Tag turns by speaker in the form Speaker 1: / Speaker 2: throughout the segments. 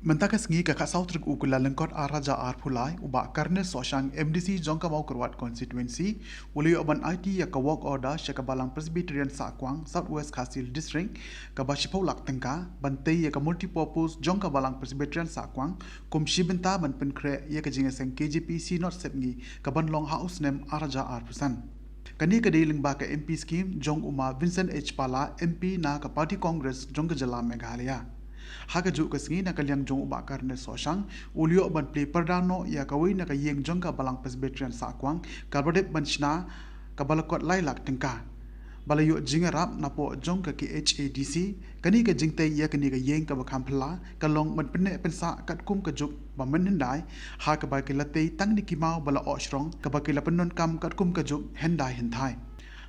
Speaker 1: Mentaka sengi kakak sautrik ukula lengkot araja arpulai ubak karne sosyang MDC jongka mau kerwat konstituensi uli oban IT ya ka walk order syaka balang Presbyterian Sakwang Southwest Khasil District ka basipau lak tengka bantai ya ka multipurpose jongka balang Presbyterian Sakwang kum shibenta ban penkre ya ka jingaseng KJPC not sepngi ka ban long house nem araja arpusan. Kani kadiling ba ka MP scheme jong uma Vincent H. Pala MP na ka Party Congress jong ka Jala Meghalaya. Haga juk kesengi nak kaliang jong ubak karne sosyang ulio ban play perdano ya kawai nak yeng jong ka balang Presbyterian Sakwang kalbadep banchna ka balakot lailak tengka balayo jingarap napo jong ka ki HADC kani ka jingtai ya kani ka yeng ka bakampla kalong man penne pensa kat kum ka juk ba menhendai ha ka ba kilatei tang ni kimau bala oshrong ka ba kilapenon kam kat kum ka juk hendai henthai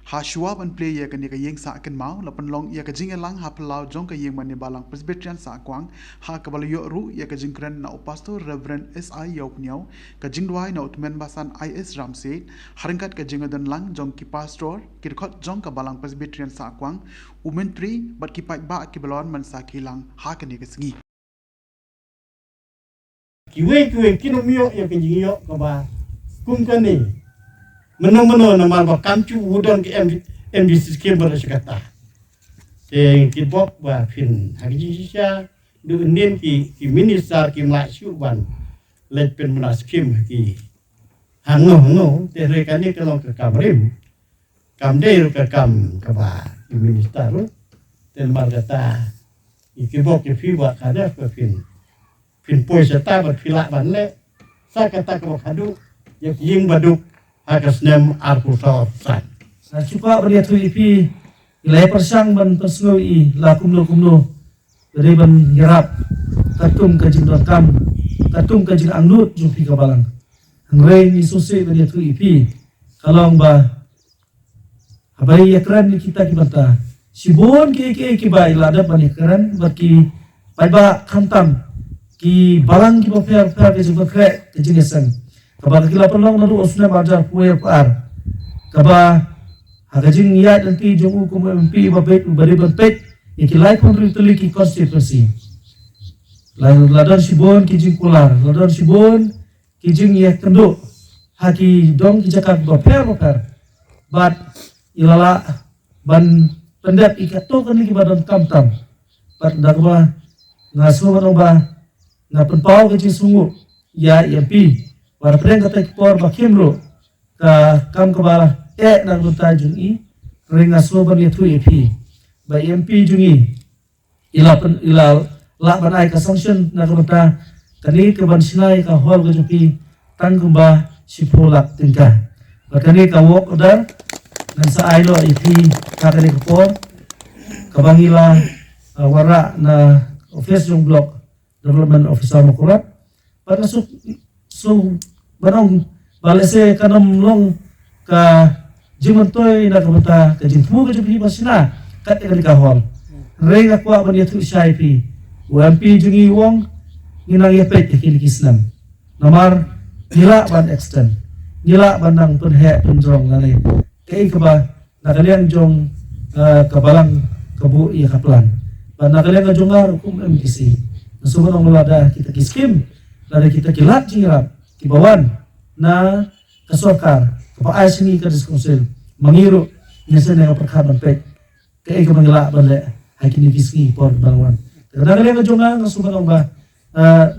Speaker 1: ha shuab an play ya kani ka yeng sa ken mau lapan long ya ka jingelang ha pelau jong ka yeng mani balang Presbyterian Sakwang ha ka balayo ru ya ka jingkren na pastor Reverend SI Yopniau ka jingdwai na utmen basan IS Ramsey haringkat ka jingadan lang jong ki pastor kirkhot jong ka balang Presbyterian Sakwang umentri bat ki pai ba ki balon man sa kilang ha kani ka sengi
Speaker 2: kiwe kinomio ya ka jingyo ka ba kum kani Meno na malba kamchu udon ke MDC scheme ber sekata. Ke kibok ba fin hagi sya du nin ki minister ki mlachu ban let pen mena scheme ki hango te rekani kalong ke kamrim kam de ke kam ka ba ki minister te mar kata kibok ki fi ba kada ke fin poisata ba fila ban le sa kata ka hadu ya ying baduk Hagas nem arputor san.
Speaker 3: Sa cuba beriat hui ipi ilai persang ban persngo I la kumno dari ban yarap katum kajing rakam katum kajing angnut jumpi kabalang. Hangrai ni sose beriat hui ipi kalong ba habai yakran ni kita kibanta sibon ke bai lada ban yakran baki bai ba kantam ki balang ki ba fer ke jumpa kajing esan. Kaba kila pelong naru osna bajar puer par kaba hagajing ya nanti jong ukum MP babet bari banpet ikilai kon rituli ki constituency ladar sibon ki jing kular ladar sibon ki jing ya kendo haki dong ki jakak baper bat ilala ban pendat ikato kan ki badan kamtam bat dagba ngaso ba ngapen pau ki sungu ya MP para preng kata kipor bakimro ka kam kabala nang luta jungi ringa soban ya tu EP ba MP jungi ila la banai ka sanction na kota kani ke ban sinai ka hol ga jupi tanggumba sipolak tingka bakani ka walk order dan sa ailo EP ka kani kipor kabangila wara na office jung block development officer makurat pada so barang balese kanam long ka jimantoy na kamata ka jinfu ka jupi basina kat ka hol renga kwa ban yatu shaipi UMP jungi wong ninang yapet ke Islam namar nila ban extend nila banang penhe penjong ngale kei ka ba nakalian jong kabalang kabu iya kaplan ban nakalian jongar hukum MDC nasuban ang mulada kita kiskim lada kita kilat jingrap kibawan na kasokar kapaay singi ka diskonsil mangiru nyasa na perkaban pek kay ka mangila bale hakini kiski por bangwan kadang-kadang jonga ngasuban ba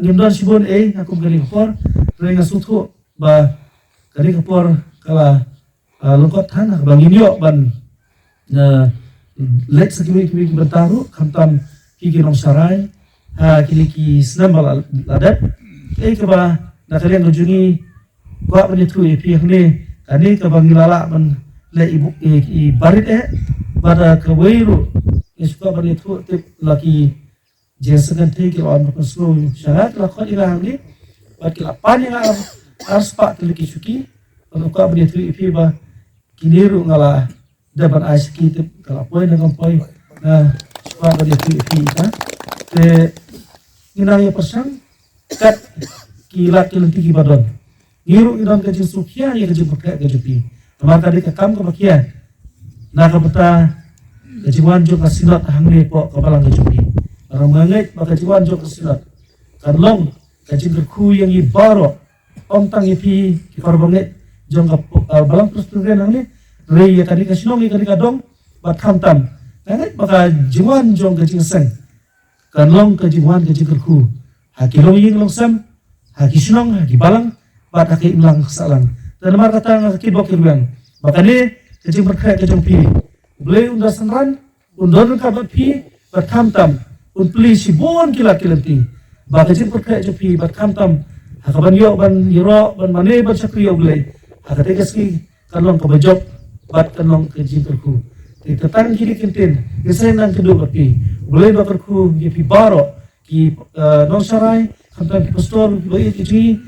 Speaker 3: nimdan sibon ako galing por renga sutho ba galing por kala lukot han banginyo ban let sakiwi bentaru kamtam kikinong saray kiliki snambal ladat kay ka ba nakalian ujungi kwa banitu ipi hne kani ka bangilala man le ibu I barit pada ka weiru ispa banitu tip laki jesagan te ki on paslo syarat la khot ila hangli bat ki lapan yang arspa tiliki suki on kwa banitu ipi ba kiniru ngala dapat aski tip kala poin dengan poin na spa banitu ipi ka te inaya pasang kat kilat kilanti ki badon ngiru idon ka jin sukya ya ka jin pakai ka jupi maka de ka kam ka pakia na ka bata ka jiwan jo ka sinat hangne po ka balang ka jupi orang mengai baka jiwan jo ka sinat kan long kajin kerku yang i baro om tang ipi ki korbanget jong ka balang persatuan nang ni rei ya kani kasinong i kani kadong bat khamtam nangat baka jiwan jong kajin seng kan long kajiwan kajin kerku haki long ying long sam haki sinong haki balang bat haki imlang salang dan mar kata haki bok kirwan baka ni kajin berkaya kajong pi boleh undasan ran undon ka bat pi bat khamtam un pli si bon kila kilanti ba kajin berkaya pi bat khamtam hakaban yo ban yiro ban mane ban sakriyo boleh hakate kaski kanlong ka bajop bat kanlong kajin kerku tetang kiri kintin kesen nang kedua pi boleh bakar ku ye pi baro ki non sarai khamtam ki pastor boleh ki